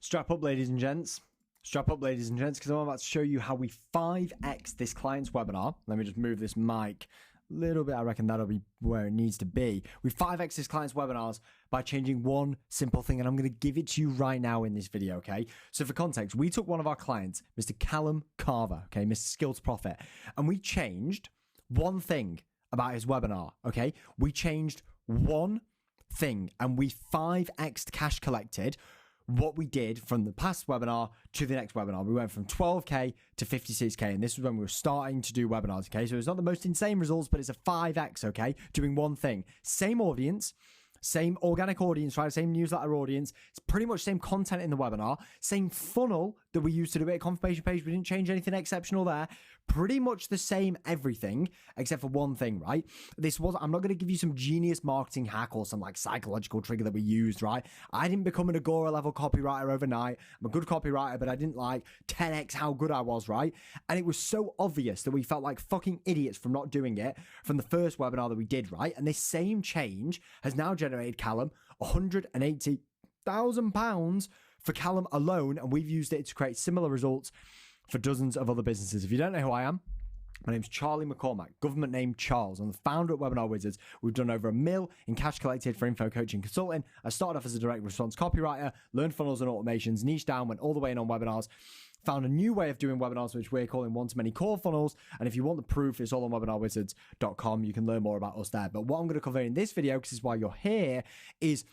Strap up, ladies and gents. Strap up, ladies and gents, because I'm about to show you how we 5x this client's webinar. Let me just move this mic a little bit. I reckon that'll be where it needs to be. We 5x this client's webinars by changing one simple thing, and I'm going to give it to you right now in this video, okay? So for context, we took one of our clients, Mr. Callum Carver, okay, Mr. Skills Profit, and we changed one thing about his webinar, okay? We changed one thing, and we 5x'd cash collected what we did from the past webinar to the next webinar. We went from 12K to 56K, and this was when we were starting to do webinars, okay? So it's not the most insane results, but it's a 5X, okay? Doing one thing. Same audience, same organic audience, right? Same newsletter audience. It's pretty much same content in the webinar. Same funnel that we used to do it. Confirmation page. We didn't change anything exceptional there. Pretty much the same everything except for one thing, right? I'm not going to give you some genius marketing hack or some like psychological trigger that we used, right? I didn't become an Agora level copywriter overnight. I'm a good copywriter, but I didn't like 10x how good I was, right? And it was so obvious that we felt like fucking idiots from not doing it from the first webinar that we did, right? And this same change has now generated Callum £180,000 for Callum alone, and we've used it to create similar results for dozens of other businesses. If you don't know who I am, my name's Charlie McCormack, government name Charles. I'm the founder at Webinar Wizards. We've done over $1 million in cash collected for info coaching consulting. I started off as a direct response copywriter, learned funnels and automations, niche down, went all the way in on webinars, found a new way of doing webinars, which we're calling one-to-many core funnels. And if you want the proof, it's all on webinarwizards.com. You can learn more about us there. But what I'm going to cover in this video, because this is why you're here, is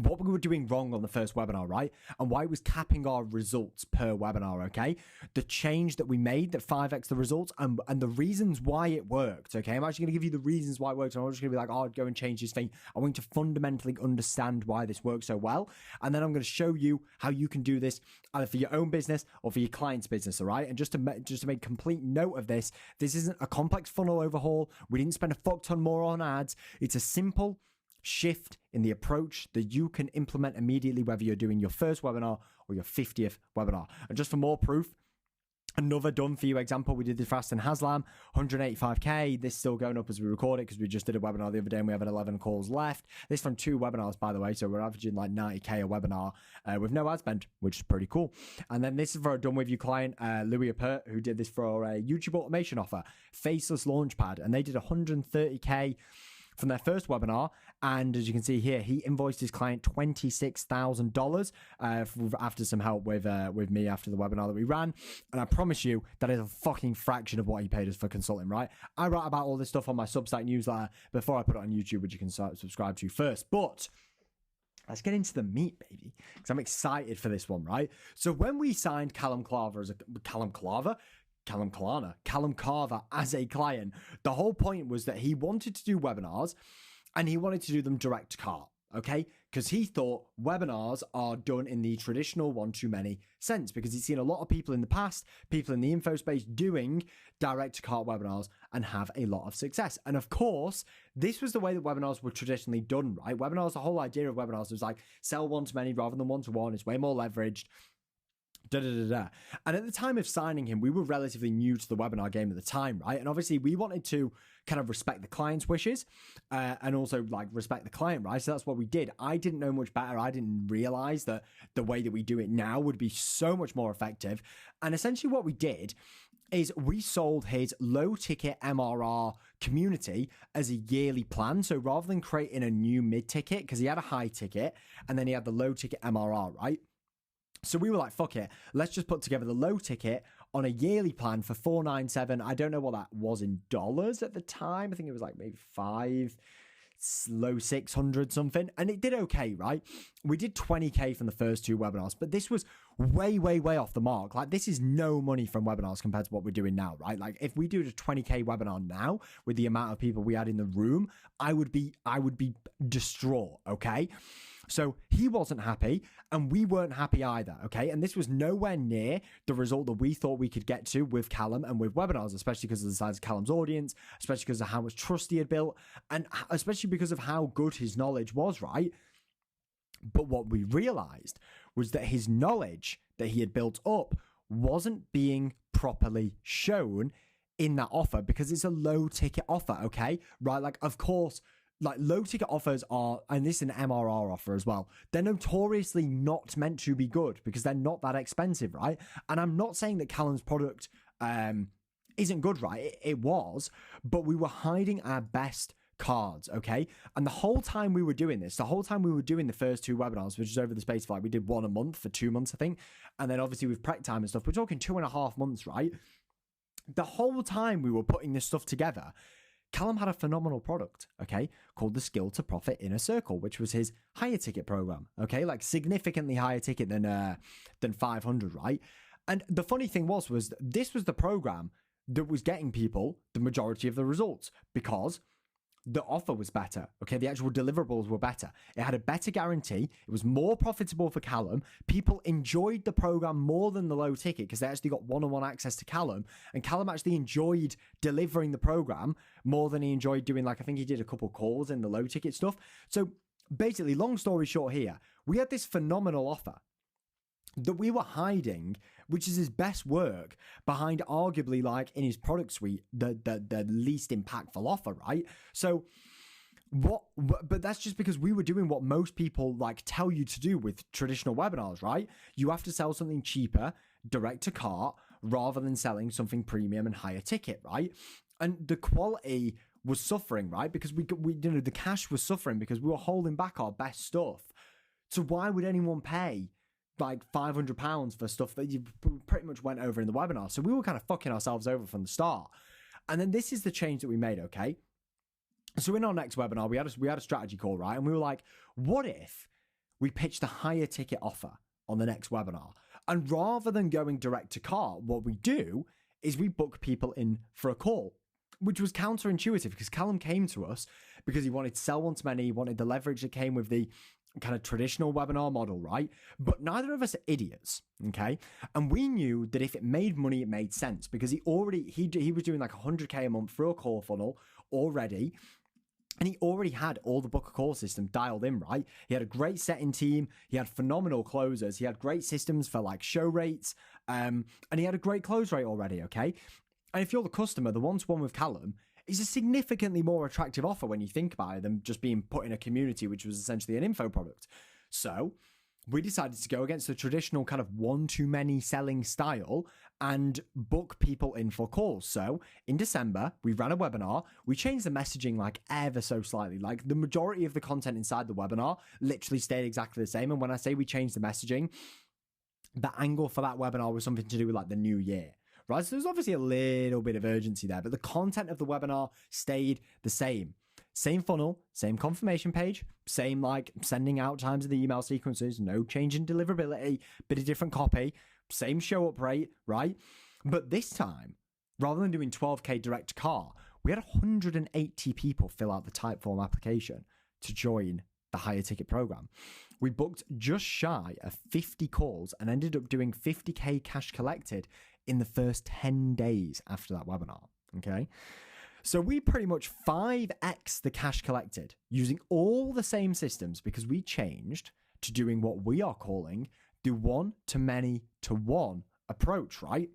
what we were doing wrong on the first webinar, right? And why it was capping our results per webinar, okay? The change that we made that 5x the results and the reasons why it worked, okay? I'm actually going to give you the reasons why it worked. I'm not just going to be like, oh, I'd go and change this thing. I want you to fundamentally understand why this works so well. And then I'm going to show you how you can do this either for your own business or for your client's business, all right? And just to make complete note of this isn't a complex funnel overhaul. We didn't spend a fuck ton more on ads. It's a simple shift in the approach that you can implement immediately, whether you're doing your first webinar or your 50th webinar. And just for more proof, another done for you example, we did this for Aston Haslam, 185K. This is still going up as we record it because we just did a webinar the other day and we have 11 calls left. This from 2 webinars, by the way. So we're averaging like 90K a webinar with no ad spend, which is pretty cool. And then this is for a done with you client, Louis Appert, who did this for a YouTube automation offer, Faceless Launchpad. And they did 130K from their first webinar, and as you can see here, he invoiced his client $26,000 after some help with me after the webinar that we ran. And I promise you that is a fucking fraction of what he paid us for consulting, right? I write about all this stuff on my Substack newsletter before I put it on YouTube, which you can subscribe to first. But let's get into the meat, baby, because I'm excited for this one, right? So when we signed Callum Carver as a Callum Carver as a client, the whole point was that he wanted to do webinars and he wanted to do them direct to cart, okay? Because he thought webinars are done in the traditional one-to-many sense, because he's seen a lot of people in the past, people in the info space doing direct to cart webinars and have a lot of success. And of course, this was the way that webinars were traditionally done, right? Webinars, the whole idea of webinars was like sell one-to-many rather than one-to-one. It's way more leveraged. And at the time of signing him, we were relatively new to the webinar game at the time, right? And obviously we wanted to kind of respect the client's wishes and also like respect the client, right? So that's what we did. I didn't know much better. I didn't realize that the way that we do it now would be so much more effective. And essentially what we did is we sold his low ticket MRR community as a yearly plan. So rather than creating a new mid ticket, because he had a high ticket and then he had the low ticket MRR, right? So we were like, fuck it, let's just put together the low ticket on a yearly plan for $497. I don't know what that was in dollars at the time. I think it was like maybe low 600 something. And it did okay, right? We did 20K from the first 2 webinars, but this was way, way, way off the mark. Like this is no money from webinars compared to what we're doing now, right? Like if we do a 20K webinar now with the amount of people we had in the room, I would be distraught, okay? So he wasn't happy and we weren't happy either, okay? And this was nowhere near the result that we thought we could get to with Callum and with webinars, especially because of the size of Callum's audience, especially because of how much trust he had built, and especially because of how good his knowledge was, right? But what we realized was that his knowledge that he had built up wasn't being properly shown in that offer because it's a low ticket offer, okay? Right? Like, of course, like low ticket offers are, and this is an MRR offer as well, they're notoriously not meant to be good because they're not that expensive, right? And I'm not saying that Callum's product isn't good, right? It was, but we were hiding our best cards, okay? And the whole time we were doing this, the whole time we were doing the first 2 webinars, which is over the space of like, we did one a month for 2 months, I think. And then obviously with prep time and stuff, we're talking 2.5 months, right? The whole time we were putting this stuff together, Callum had a phenomenal product, okay, called the Skill to Profit Inner Circle, which was his higher ticket program, okay, like significantly higher ticket than 500, right? And the funny thing was this was the program that was getting people the majority of the results because the offer was better, okay? The actual deliverables were better. It had a better guarantee. It was more profitable for Callum. People enjoyed the program more than the low ticket because they actually got one-on-one access to Callum. And Callum actually enjoyed delivering the program more than he enjoyed doing, like, I think he did a couple calls in the low ticket stuff. So basically, long story short here, we had this phenomenal offer that we were hiding, which is his best work, behind arguably, like, in his product suite, the least impactful offer, right? So but that's just because we were doing what most people like tell you to do with traditional webinars, right? You have to sell something cheaper, direct to cart, rather than selling something premium and higher ticket, right? And the quality was suffering, right? Because we the cash was suffering because we were holding back our best stuff. So why would anyone pay like £500 for stuff that you pretty much went over in the webinar? So we were kind of fucking ourselves over from the start. And then this is the change that we made, okay? So in our next webinar, we had a strategy call, right? And we were like, what if we pitched a higher ticket offer on the next webinar? And rather than going direct to cart, what we do is we book people in for a call, which was counterintuitive because Callum came to us because he wanted to sell one-to-many, he wanted the leverage that came with the kind of traditional webinar model, right? But neither of us are idiots, okay? And we knew that if it made money, it made sense because he was doing like 100K a month through a call funnel already. And he already had all the book a call system dialed in, right? He had a great setting team. He had phenomenal closers. He had great systems for like show rates. And he had a great close rate already, okay? And if you're the customer, the one-to-one with Callum is a significantly more attractive offer when you think about it than just being put in a community, which was essentially an info product. So we decided to go against the traditional kind of one-to-many selling style and book people in for calls. So in December, we ran a webinar. We changed the messaging like ever so slightly. Like the majority of the content inside the webinar literally stayed exactly the same. And when I say we changed the messaging, the angle for that webinar was something to do with like the new year. Right, so there's obviously a little bit of urgency there, but the content of the webinar stayed the same. Same funnel, same confirmation page, same like sending out times of the email sequences, no change in deliverability, bit of different copy, same show up rate, right? But this time, rather than doing 12K direct car, we had 180 people fill out the Typeform application to join the higher ticket program. We booked just shy of 50 calls and ended up doing 50K cash collected in the first 10 days after that webinar, okay? So we pretty much 5x the cash collected using all the same systems because we changed to doing what we are calling the one-to-many to one approach, right?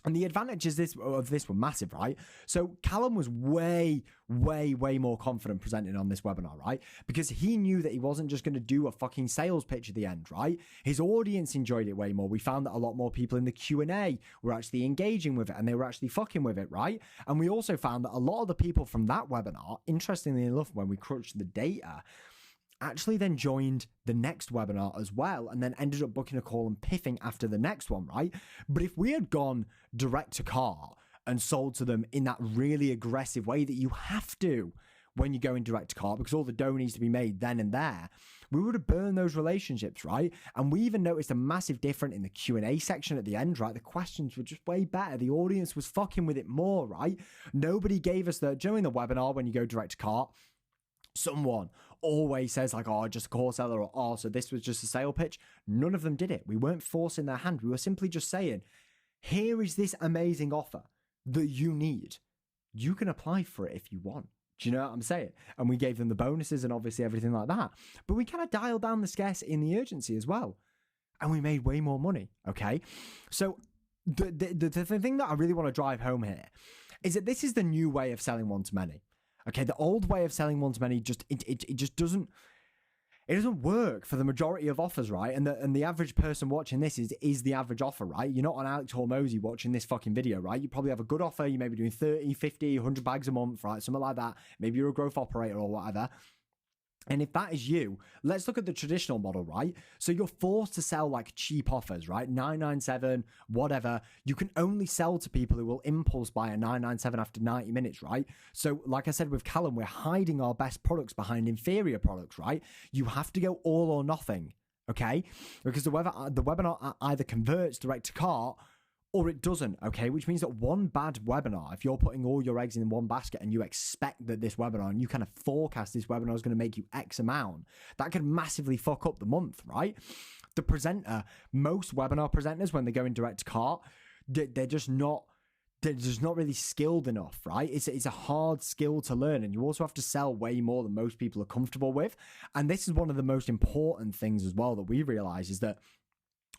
And the advantages of this were massive, right? So Callum was way more confident presenting on this webinar, right? Because he knew that he wasn't just going to do a fucking sales pitch at the end, right? His audience enjoyed it way more. We found that a lot more people in the Q&A were actually engaging with it and they were actually fucking with it, right? And we also found that a lot of the people from that webinar, interestingly enough, when we crunched the data, actually then joined the next webinar as well and then ended up booking a call and piffing after the next one, right? But if we had gone direct to car and sold to them in that really aggressive way that you have to when you go in direct to car because all the dough needs to be made then and there, we would have burned those relationships, right? And we even noticed a massive difference in the Q&A section at the end, right? The questions were just way better. The audience was fucking with it more, right? Nobody gave us during the webinar when you go direct to car, someone always says like, oh, just a call seller, or oh, so this was just a sale pitch. None of them did it. We weren't forcing their hand. We were simply just saying, here is this amazing offer that you need. You can apply for it if you want. Do you know what I'm saying? And we gave them the bonuses and obviously everything like that. But we kind of dialed down the scarcity and the urgency as well. And we made way more money, okay? So the thing that I really want to drive home here is that this is the new way of selling one-to-many. Okay, the old way of selling one-to-many just it just doesn't. It doesn't work for the majority of offers, right? And the average person watching this is the average offer, right? You're not on Alex Hormozy watching this fucking video, right? You probably have a good offer. You may be doing 30, 50, 100 bags a month, right? Something like that. Maybe you're a growth operator or whatever. And if that is you, let's look at the traditional model, right? So you're forced to sell like cheap offers, right? 997, whatever. You can only sell to people who will impulse buy a 997 after 90 minutes, right? So like I said with Callum, we're hiding our best products behind inferior products, right? You have to go all or nothing, okay? Because the webinar either converts direct to cart or it doesn't, okay? Which means that one bad webinar, if you're putting all your eggs in one basket and you expect that this webinar, and you kind of forecast this webinar is going to make you X amount, that could massively fuck up the month, right? The presenter, most webinar presenters, when they go in direct to cart, they're just not really skilled enough, right? It's a hard skill to learn, and you also have to sell way more than most people are comfortable with. And this is one of the most important things as well that we realize is that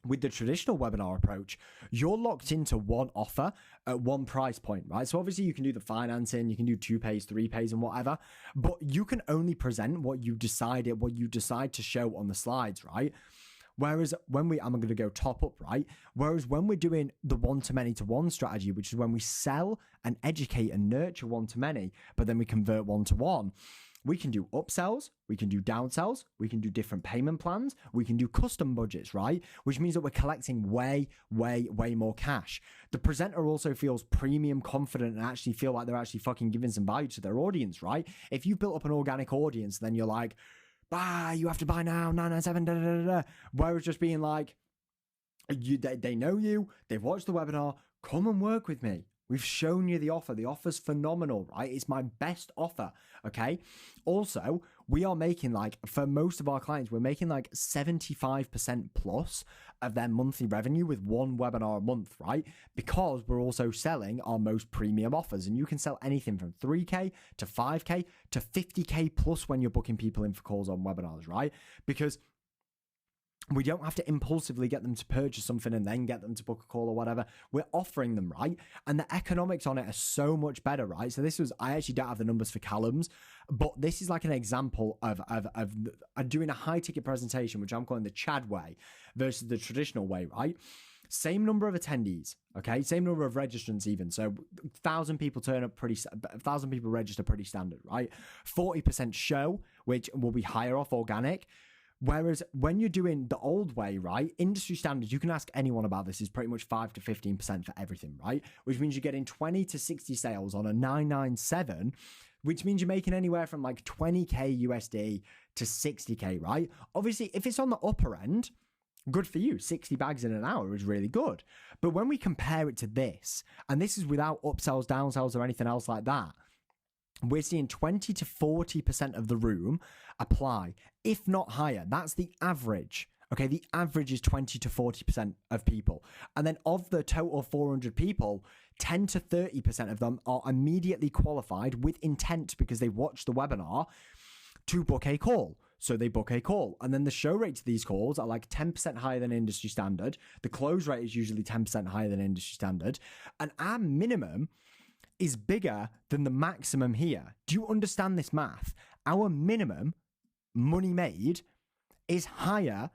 with the traditional webinar approach, you're locked into one offer at one price point, right? So obviously you can do the financing, you can do 2 pays, 3 pays and whatever, but you can only present what you decide to show on the slides, right? Whereas I'm going to go top up, right? Whereas when we're doing the one-to-many to one strategy, which is when we sell and educate and nurture one-to-many, but then we convert one-to-one, we can do upsells, we can do downsells, we can do different payment plans, we can do custom budgets, right? Which means that we're collecting way more cash. The presenter also feels premium confident and actually feel like they're actually fucking giving some value to their audience, right? If you've built up an organic audience, then you're like, you have to buy now, 997, da da da da. Whereas just being like, they know you, they've watched the webinar, come and work with me. We've shown you the offer. The offer's phenomenal, right? It's my best offer, okay? Also, we are making for most of our clients, we're making 75% plus of their monthly revenue with one webinar a month, right? Because we're also selling our most premium offers. And you can sell anything from 3K to 5K to 50K plus when you're booking people in for calls on webinars, right? Because we don't have to impulsively get them to purchase something and then get them to book a call or whatever. We're offering them, right? And the economics on it are so much better, right? So I actually don't have the numbers for Callum's, but this is like an example of doing a high ticket presentation, which I'm calling the Chad way versus the traditional way, right? Same number of attendees, okay? Same number of registrants even. So 1,000 people 1,000 people register pretty standard, right? 40% show, which will be higher off organic. Whereas when you're doing the old way, right, industry standards, you can ask anyone about this, is pretty much 5 to 15% for everything, right? Which means you're getting 20 to 60 sales on a 997, which means you're making anywhere from 20K USD to 60K, right? Obviously, if it's on the upper end, good for you. 60 bags in an hour is really good. But when we compare it to this, and this is without upsells, downsells, or anything else like that, we're seeing 20 to 40% of the room apply, if not higher. That's the average. Okay, the average is 20 to 40% of people. And then of the total 400 people, 10 to 30% of them are immediately qualified with intent because they watched the webinar to book a call. So they book a call. And then the show rates of these calls are 10% higher than industry standard. The close rate is usually 10% higher than industry standard. And our minimum is bigger than the maximum here. Do you understand this math? Our minimum money made is higher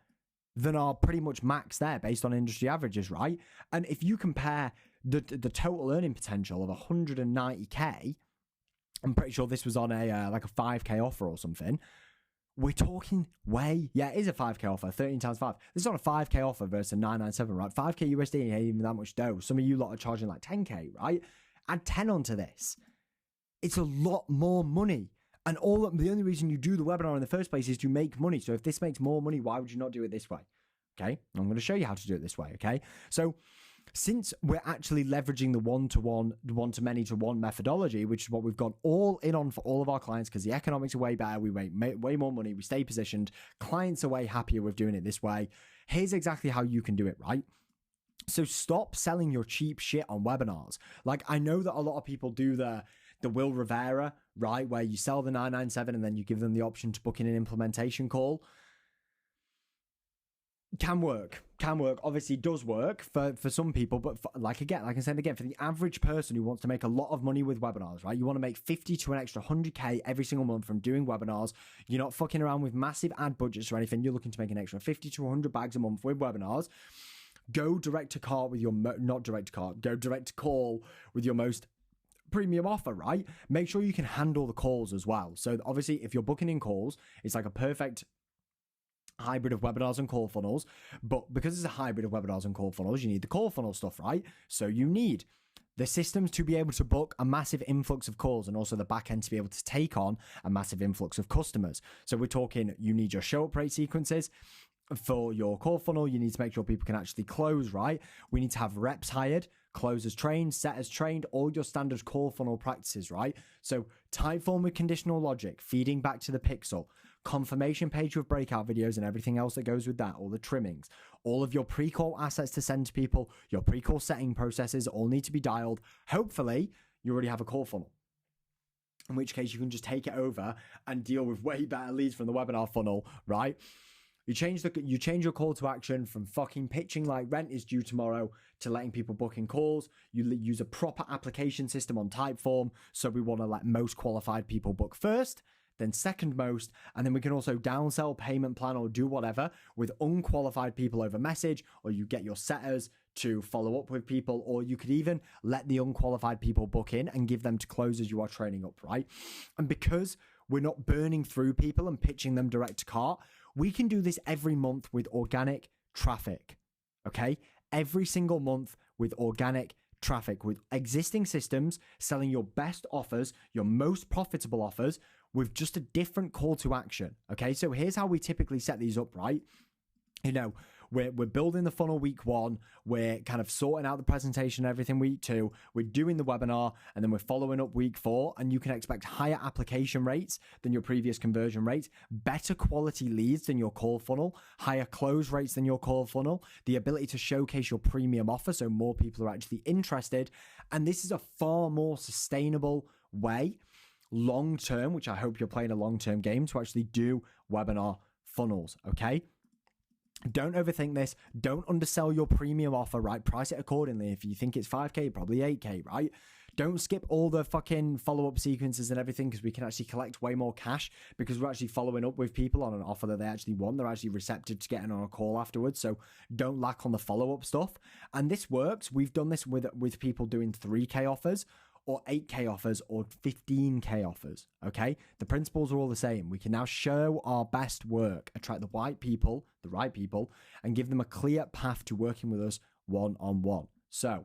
than our pretty much max there based on industry averages, right? And if you compare the total earning potential of 190K, I'm pretty sure this was on a 5K offer or something. We're talking it is a 5K offer, 13 times 5. This is on a 5K offer versus a 997, right? 5K USD ain't even that much dough. Some of you lot are charging 10K, right? Add 10 onto this. It's a lot more money. And the only reason you do the webinar in the first place is to make money. So if this makes more money, why would you not do it this way? Okay, I'm going to show you how to do it this way, okay? So since we're actually leveraging the one-to-one, one-to-many to one methodology, which is what we've gone all in on for all of our clients because the economics are way better, we make way more money, we stay positioned, clients are way happier with doing it this way. Here's exactly how you can do it, right? So stop selling your cheap shit on webinars. I know that a lot of people do the Will Rivera, right? Where you sell the 997 and then you give them the option to book in an implementation call. Can work. can work, obviously does work for some people, but like I said again, for the average person who wants to make a lot of money with webinars, right? You want to make 50 to an extra 100k every single month from doing webinars. You're not fucking around with massive ad budgets or anything. You're looking to make an extra 50 to 100 bags a month with webinars. Go direct to cart with your not direct to cart. Go direct to call with your most premium offer, right? Make sure you can handle the calls as well. So obviously, if you're booking in calls, it's like a perfect hybrid of webinars and call funnels. But because it's a hybrid of webinars and call funnels, you need the call funnel stuff, right? So you need the systems to be able to book a massive influx of calls, and also the back end to be able to take on a massive influx of customers. So we're talking, you need your show up rate sequences. For your call funnel, you need to make sure people can actually close, right? We need to have reps hired, closers trained, setters trained, all your standard call funnel practices, right? So Typeform with conditional logic, feeding back to the pixel, confirmation page with breakout videos and everything else that goes with that, all the trimmings, all of your pre-call assets to send to people, your pre-call setting processes all need to be dialed. Hopefully, you already have a call funnel, in which case you can just take it over and deal with way better leads from the webinar funnel, right? You change your call to action from fucking pitching like rent is due tomorrow to letting people book in calls. You use a proper application system on Typeform. So we want to let most qualified people book first, then second most, and then we can also downsell, payment plan, or do whatever with unqualified people over message, or you get your setters to follow up with people, or you could even let the unqualified people book in and give them to closers you are training up, right? And because we're not burning through people and pitching them direct to cart, we can do this every month with organic traffic, okay? Every single month with organic traffic, with existing systems, selling your best offers, your most profitable offers, with just a different call to action, okay? So here's how we typically set these up, right? You know, we're building the funnel week 1. We're kind of sorting out the presentation and everything week 2. We're doing the webinar, and then we're following up week 4. And you can expect higher application rates than your previous conversion rates, better quality leads than your call funnel, higher close rates than your call funnel, the ability to showcase your premium offer so more people are actually interested. And this is a far more sustainable way, long term, which I hope you're playing a long-term game, to actually do webinar funnels, okay? Don't overthink this. Don't undersell your premium offer, right? Price it accordingly. If you think it's 5K, probably 8K, right? Don't skip all the fucking follow-up sequences and everything, because we can actually collect way more cash because we're actually following up with people on an offer that they actually want. They're actually receptive to getting on a call afterwards. So don't lack on the follow-up stuff. And this works. We've done this with people doing 3K offers, or 8K offers, or 15K offers, okay? The principles are all the same. We can now show our best work, attract the right people, and give them a clear path to working with us one-on-one. So,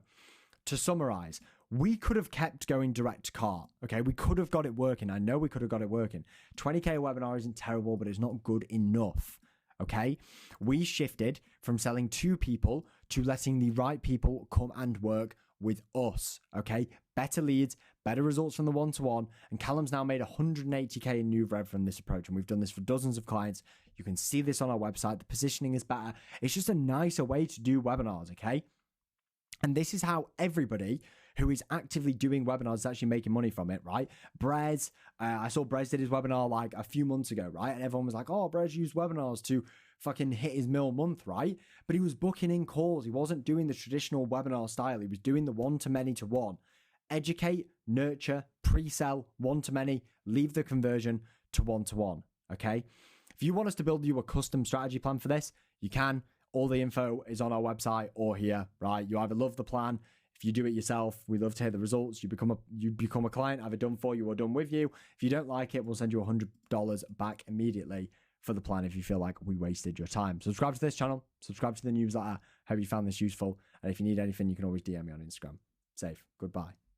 to summarize, we could have kept going direct to cart, okay? We could have got it working. I know we could have got it working. 20K webinar isn't terrible, but it's not good enough, okay? We shifted from selling to people to letting the right people come and work with us, okay? Better leads, better results from the one-to-one, and Callum's now made 180K in new rev from this approach, and we've done this for dozens of clients. You can see this on our website. The positioning is better. It's just a nicer way to do webinars, okay? And this is how everybody who is actively doing webinars is actually making money from it, right? Brez, I saw Brez did his webinar like a few months ago, right? And everyone was like, oh, Brez used webinars to fucking hit his mil month, right? But he was booking in calls. He wasn't doing the traditional webinar style. He was doing the one-to-many to one. Educate, nurture, pre-sell, one-to-many, leave the conversion to one-to-one, okay? If you want us to build you a custom strategy plan for this, you can. All the info is on our website or here, right? You either love the plan. If you do it yourself, we love to hear the results. You become a client, either done for you or done with you. If you don't like it, we'll send you $100 back immediately for the plan if you feel like we wasted your time. Subscribe to this channel, subscribe to the newsletter. Hope you found this useful. And if you need anything, you can always DM me on Instagram. Safe. Goodbye.